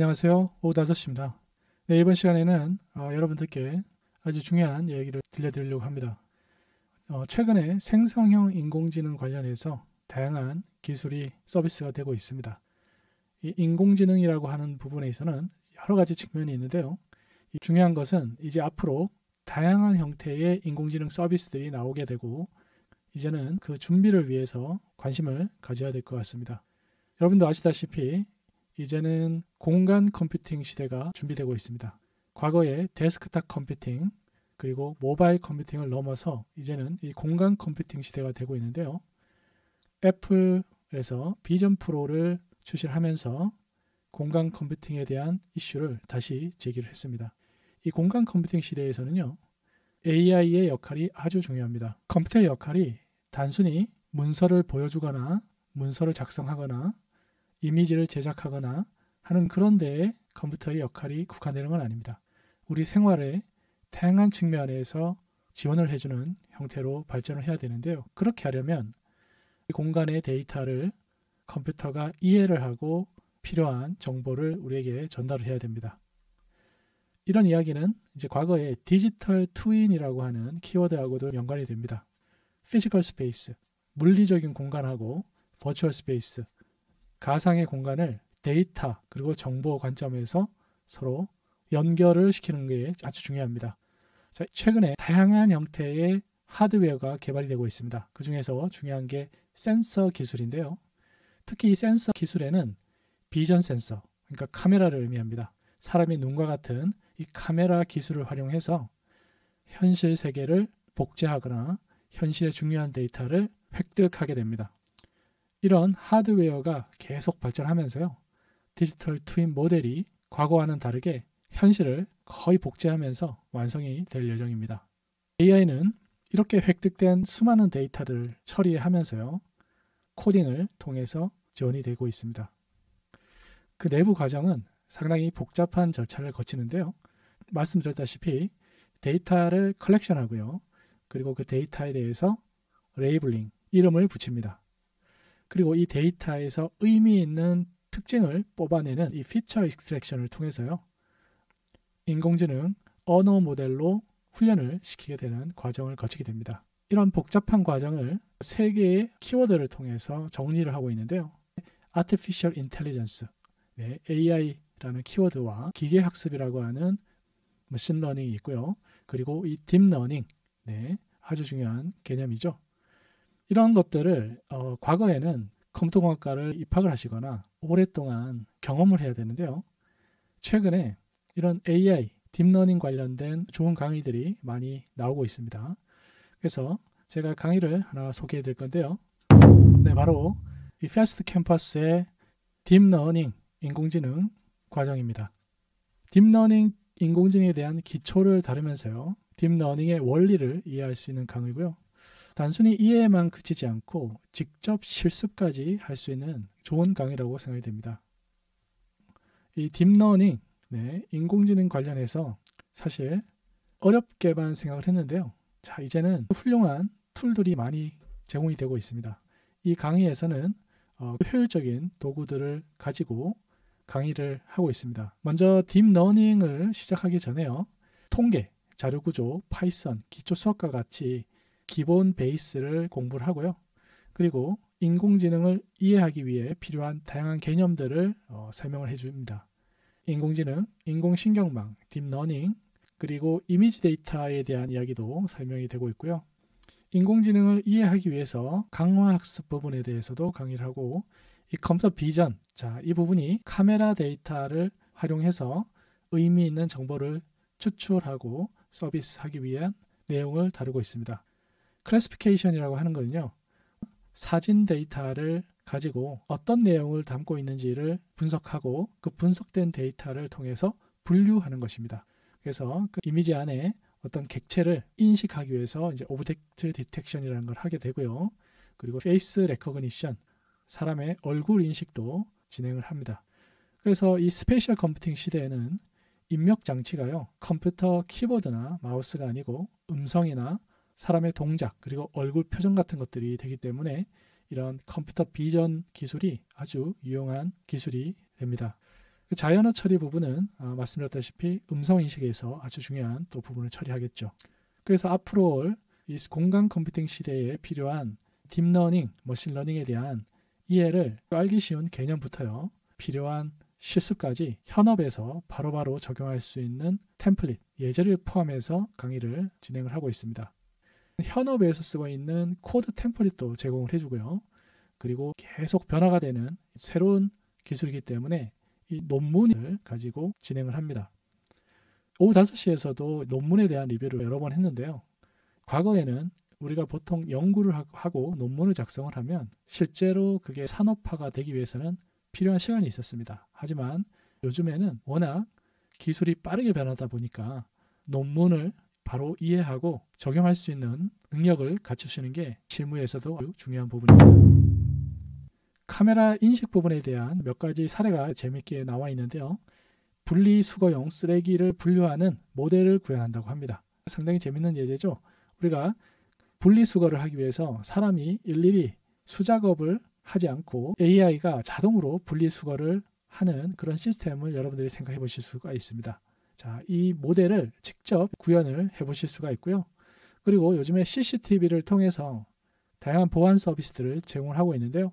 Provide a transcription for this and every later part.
안녕하세요. 오후 5시입니다. 네, 이번 시간에는 여러분들께 아주 중요한 얘기를 들려드리려고 합니다. 최근에 생성형 인공지능 관련해서 다양한 기술이 서비스가 되고 있습니다. 이 인공지능이라고 하는 부분에 있어서는 여러 가지 측면이 있는데요. 이 중요한 것은 이제 앞으로 다양한 형태의 인공지능 서비스들이 나오게 되고 이제는 그 준비를 위해서 관심을 가져야 될 것 같습니다. 여러분도 아시다시피 이제는 공간 컴퓨팅 시대가 준비되고 있습니다. 과거에 데스크탑 컴퓨팅 그리고 모바일 컴퓨팅을 넘어서 이제는 이 공간 컴퓨팅 시대가 되고 있는데요. 애플에서 비전 프로를 출시를 하면서 공간 컴퓨팅에 대한 이슈를 다시 제기를 했습니다. 이 공간 컴퓨팅 시대에서는요. AI의 역할이 아주 중요합니다. 컴퓨터의 역할이 단순히 문서를 보여주거나 문서를 작성하거나 이미지를 제작하거나 하는 그런 데에 컴퓨터의 역할이 국한되는 건 아닙니다. 우리 생활의 다양한 측면에서 지원을 해주는 형태로 발전을 해야 되는데요. 그렇게 하려면 이 공간의 데이터를 컴퓨터가 이해를 하고 필요한 정보를 우리에게 전달을 해야 됩니다. 이런 이야기는 이제 과거에 디지털 트윈이라고 하는 키워드하고도 연관이 됩니다. 피지컬 스페이스, 물리적인 공간하고 버추얼 스페이스, 가상의 공간을 데이터 그리고 정보 관점에서 서로 연결을 시키는 게 아주 중요합니다. 자, 최근에 다양한 형태의 하드웨어가 개발이 되고 있습니다. 그 중에서 중요한 게 센서 기술인데요. 특히 이 센서 기술에는 비전 센서, 그러니까 카메라를 의미합니다. 사람의 눈과 같은 이 카메라 기술을 활용해서 현실 세계를 복제하거나 현실의 중요한 데이터를 획득하게 됩니다. 이런 하드웨어가 계속 발전하면서요. 디지털 트윈 모델이 과거와는 다르게 현실을 거의 복제하면서 완성이 될 예정입니다. AI는 이렇게 획득된 수많은 데이터들을 처리하면서요. 코딩을 통해서 지원이 되고 있습니다. 그 내부 과정은 상당히 복잡한 절차를 거치는데요. 말씀드렸다시피 데이터를 컬렉션하고요. 그리고 그 데이터에 대해서 레이블링, 이름을 붙입니다. 그리고 이 데이터에서 의미 있는 특징을 뽑아내는 이 피처 익스트랙션을 통해서요. 인공지능 언어 모델로 훈련을 시키게 되는 과정을 거치게 됩니다. 이런 복잡한 과정을 세 개의 키워드를 통해서 정리를 하고 있는데요. Artificial Intelligence, 네, AI라는 키워드와 기계학습이라고 하는 머신러닝이 있고요. 그리고 이 딥러닝, 네, 아주 중요한 개념이죠. 이런 것들을 과거에는 컴퓨터공학과를 입학을 하시거나 오랫동안 경험을 해야 되는데요. 최근에 이런 AI, 딥러닝 관련된 좋은 강의들이 많이 나오고 있습니다. 그래서 제가 강의를 하나 소개해 드릴 건데요. 네, 바로 이 패스트 캠퍼스의 딥러닝 인공지능 과정입니다. 딥러닝 인공지능에 대한 기초를 다루면서요. 딥러닝의 원리를 이해할 수 있는 강의고요. 단순히 이해에만 그치지 않고 직접 실습까지 할 수 있는 좋은 강의라고 생각이 됩니다. 이 딥러닝, 네, 인공지능 관련해서 사실 어렵게만 생각을 했는데요. 자, 이제는 훌륭한 툴들이 많이 제공이 되고 있습니다. 이 강의에서는 효율적인 도구들을 가지고 강의를 하고 있습니다. 먼저 딥러닝을 시작하기 전에요. 통계, 자료구조, 파이썬, 기초 수학과 같이 기본 베이스를 공부를 하고요. 그리고 인공지능을 이해하기 위해 필요한 다양한 개념들을 설명을 해줍니다. 인공지능, 인공신경망, 딥러닝, 그리고 이미지 데이터에 대한 이야기도 설명이 되고 있고요. 인공지능을 이해하기 위해서 강화학습 부분에 대해서도 강의를 하고 이 컴퓨터 비전, 자, 이 부분이 카메라 데이터를 활용해서 의미 있는 정보를 추출하고 서비스하기 위한 내용을 다루고 있습니다. 클래시피케이션이라고 하는 거는요. 사진 데이터를 가지고 어떤 내용을 담고 있는지를 분석하고 그 분석된 데이터를 통해서 분류하는 것입니다. 그래서 그 이미지 안에 어떤 객체를 인식하기 위해서 이제 오브젝트 디텍션이라는 걸 하게 되고요. 그리고 페이스 레코그니션, 사람의 얼굴 인식도 진행을 합니다. 그래서 이 스페이셜 컴퓨팅 시대에는 입력 장치가요. 컴퓨터 키보드나 마우스가 아니고 음성이나 사람의 동작 그리고 얼굴 표정 같은 것들이 되기 때문에 이런 컴퓨터 비전 기술이 아주 유용한 기술이 됩니다. 자이 언어 처리 부분은 말씀드렸다시피 음성 인식에서 아주 중요한 또 부분을 처리하겠죠. 그래서 앞으로 이 공간 컴퓨팅 시대에 필요한 딥러닝, 머신러닝에 대한 이해를 알기 쉬운 개념부터요, 필요한 실습까지 현업에서 바로바로 적용할 수 있는 템플릿, 예제를 포함해서 강의를 진행을 하고 있습니다. 현업에서 쓰고 있는 코드 템플릿도 제공을 해주고요. 그리고 계속 변화가 되는 새로운 기술이기 때문에 이 논문을 가지고 진행을 합니다. 오후 5시에서도 논문에 대한 리뷰를 여러 번 했는데요. 과거에는 우리가 보통 연구를 하고 논문을 작성을 하면 실제로 그게 산업화가 되기 위해서는 필요한 시간이 있었습니다. 하지만 요즘에는 워낙 기술이 빠르게 변하다 보니까 논문을 바로 이해하고 적용할 수 있는 능력을 갖추시는 게 실무에서도 중요한 부분입니다. 카메라 인식 부분에 대한 몇 가지 사례가 재미있게 나와 있는데요. 분리수거용 쓰레기를 분류하는 모델을 구현한다고 합니다. 상당히 재밌는 예제죠. 우리가 분리수거를 하기 위해서 사람이 일일이 수작업을 하지 않고 AI가 자동으로 분리수거를 하는 그런 시스템을 여러분들이 생각해 보실 수가 있습니다. 자, 이 모델을 직접 구현을 해 보실 수가 있고요. 그리고 요즘에 CCTV를 통해서 다양한 보안 서비스들을 제공하고 있는데요.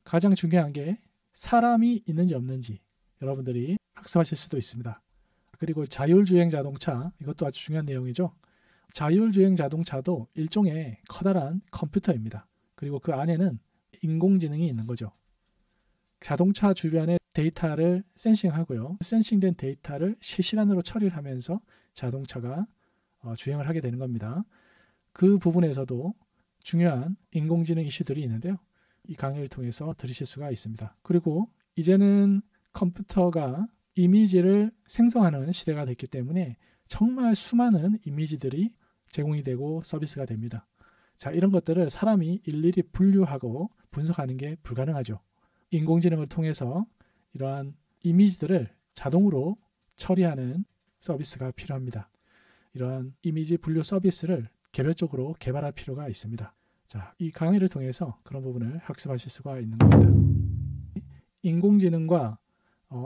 가장 중요한 게 사람이 있는지 없는지 여러분들이 학습하실 수도 있습니다. 그리고 자율주행 자동차, 이것도 아주 중요한 내용이죠. 자율주행 자동차도 일종의 커다란 컴퓨터입니다. 그리고 그 안에는 인공지능이 있는 거죠. 자동차 주변의 데이터를 센싱하고요. 센싱된 데이터를 실시간으로 처리를 하면서 자동차가 주행을 하게 되는 겁니다. 그 부분에서도 중요한 인공지능 이슈들이 있는데요. 이 강의를 통해서 들으실 수가 있습니다. 그리고 이제는 컴퓨터가 이미지를 생성하는 시대가 됐기 때문에 정말 수많은 이미지들이 제공이 되고 서비스가 됩니다. 자, 이런 것들을 사람이 일일이 분류하고 분석하는 게 불가능하죠. 인공지능을 통해서 이러한 이미지들을 자동으로 처리하는 서비스가 필요합니다. 이러한 이미지 분류 서비스를 개별적으로 개발할 필요가 있습니다. 자, 이 강의를 통해서 그런 부분을 학습하실 수가 있는 겁니다. 인공지능과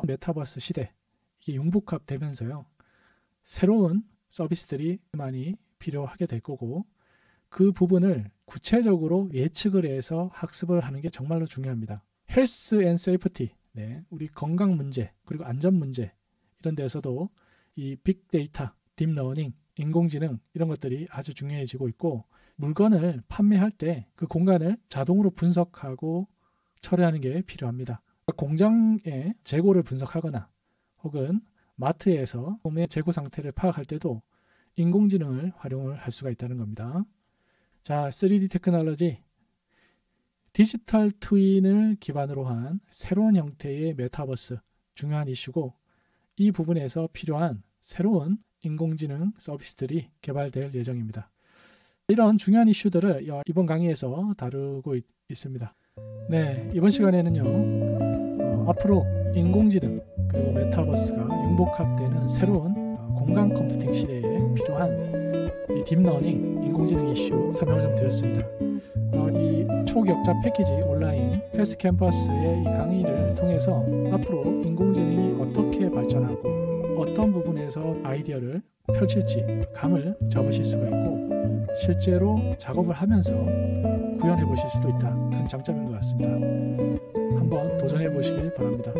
메타버스 시대, 이게 융복합되면서요, 새로운 서비스들이 많이 필요하게 될 거고, 그 부분을 구체적으로 예측을 해서 학습을 하는 게 정말로 중요합니다. 헬스 앤 세이프티, 네, 우리 건강 문제 그리고 안전 문제, 이런 데서도 이 빅데이터, 딥러닝, 인공지능 이런 것들이 아주 중요해지고 있고, 물건을 판매할 때 그 공간을 자동으로 분석하고 처리하는 게 필요합니다. 공장의 재고를 분석하거나 혹은 마트에서 몸의 재고 상태를 파악할 때도 인공지능을 활용을 할 수가 있다는 겁니다. 자, 3D 테크놀로지, 디지털 트윈을 기반으로 한 새로운 형태의 메타버스, 중요한 이슈고, 이 부분에서 필요한 새로운 인공지능 서비스들이 개발될 예정입니다. 이런 중요한 이슈들을 이번 강의에서 다루고 있습니다. 네, 이번 시간에는요, 앞으로 인공지능 그리고 메타버스가 융복합되는 새로운 공간 컴퓨팅 시대에 필요한 이 딥러닝, 인공지능 이슈 설명을 좀 드렸습니다. 이 초격자 패키지 온라인 패스 캠퍼스의 이 강의를 통해서 앞으로 인공지능이 어떻게 발전하고 어떤 부분에서 아이디어를 펼칠지 감을 잡으실 수가 있고, 실제로 작업을 하면서 구현해 보실 수도 있다. 큰 장점인 것 같습니다. 한번 도전해 보시길 바랍니다.